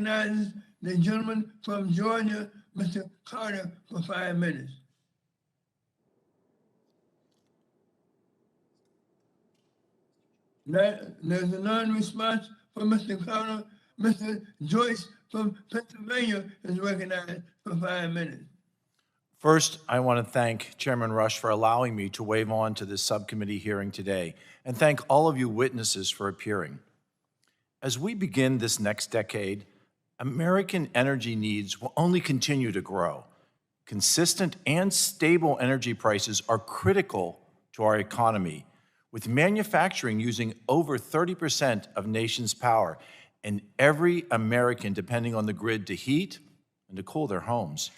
recognizes the gentleman from Georgia, Mr. Carter, for 5 minutes. There's a non-response from Mr. Carter. Mr. Joyce from Pennsylvania is recognized for 5 minutes. First, I want to thank Chairman Rush for allowing me to wave on to this subcommittee hearing today, and thank all of you witnesses for appearing. As we begin this next decade, American energy needs will only continue to grow. Consistent and stable energy prices are critical to our economy, with manufacturing using over 30% of nation's power, and every American depending on the grid to heat and to cool their homes.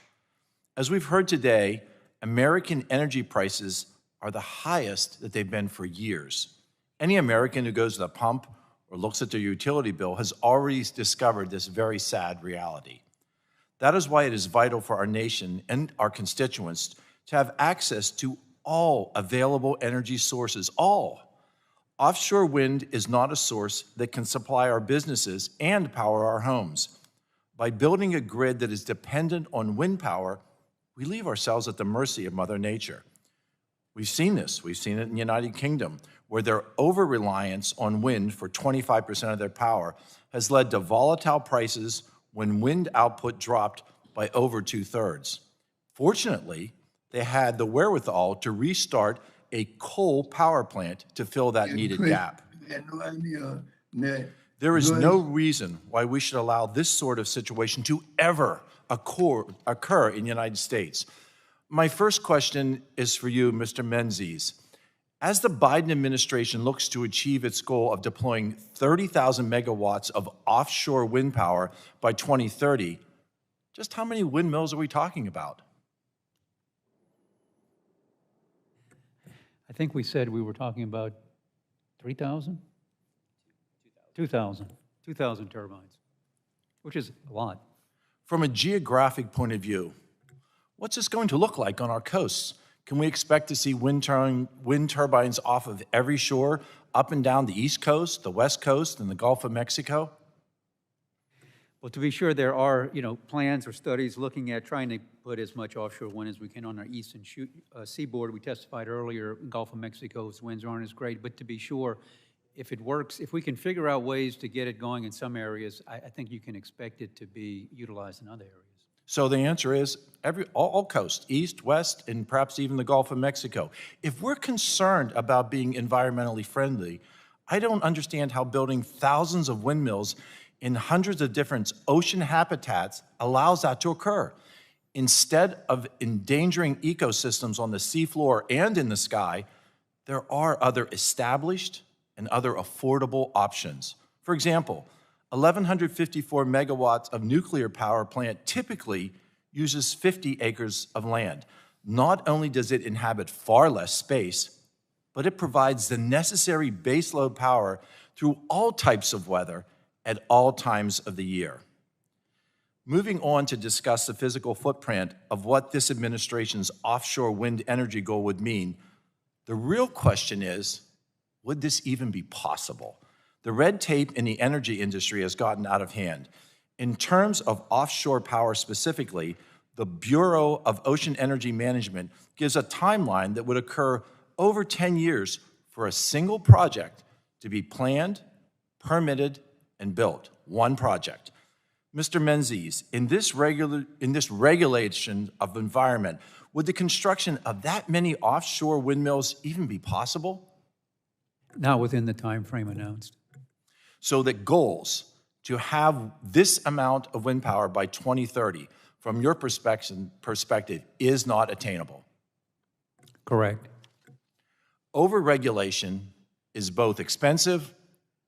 As we've heard today, American energy prices are the highest that they've been for years. Any American who goes to the pump or looks at their utility bill has already discovered this very sad reality. That is why it is vital for our nation and our constituents to have access to all available energy sources, all. Offshore wind is not a source that can supply our businesses and power our homes. By building a grid that is dependent on wind power, we leave ourselves at the mercy of Mother Nature. We've seen this. We've seen it in the United Kingdom, where their over-reliance on wind for 25% of their power has led to volatile prices when wind output dropped by over 2/3. Fortunately, they had the wherewithal to restart a coal power plant to fill that needed gap. There is no reason why we should allow this sort of situation to ever occur in the United States. My first question is for you, Mr. Menzies. As the Biden administration looks to achieve its goal of deploying 30,000 megawatts of offshore wind power by 2030, just how many windmills are we talking about? I think we said we were talking about 3,000? 2,000 turbines, which is a lot. From a geographic point of view, what's this going to look like on our coasts? Can we expect to see wind turbines off of every shore, up and down the East Coast, the West Coast, and the Gulf of Mexico? Well, to be sure, there are plans or studies looking at trying to put as much offshore wind as we can on our eastern seaboard. We testified earlier, Gulf of Mexico's winds aren't as great, but to be sure, if it works, if we can figure out ways to get it going in some areas, I think you can expect it to be utilized in other areas. So the answer is all coast, east, west, and perhaps even the Gulf of Mexico. If we're concerned about being environmentally friendly, I don't understand how building thousands of windmills in hundreds of different ocean habitats allows that to occur. Instead of endangering ecosystems on the seafloor and in the sky, there are other established and other affordable options. For example, 1,154 megawatts of nuclear power plant typically uses 50 acres of land. Not only does it inhabit far less space, but it provides the necessary baseload power through all types of weather at all times of the year. Moving on to discuss the physical footprint of what this administration's offshore wind energy goal would mean, the real question is, would this even be possible? The red tape in the energy industry has gotten out of hand. In terms of offshore power specifically, the Bureau of Ocean Energy Management gives a timeline that would occur over 10 years for a single project to be planned, permitted, and built. One project. Mr. Menzies, in this regulation of environment, would the construction of that many offshore windmills even be possible? Not within the time frame announced. So that goals to have this amount of wind power by 2030, from your perspective, is not attainable. Correct. Overregulation is both expensive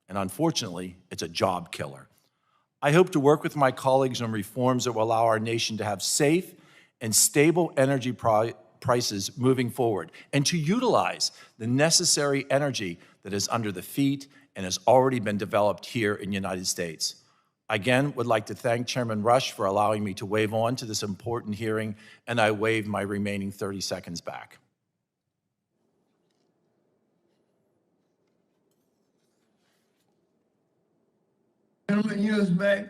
and, unfortunately, it's a job killer. I hope to work with my colleagues on reforms that will allow our nation to have safe and stable energy prices moving forward, and to utilize the necessary energy that is under the feet and has already been developed here in the United States. Again, would like to thank Chairman Rush for allowing me to wave on to this important hearing, and I waive my remaining 30 seconds back. Gentleman yields back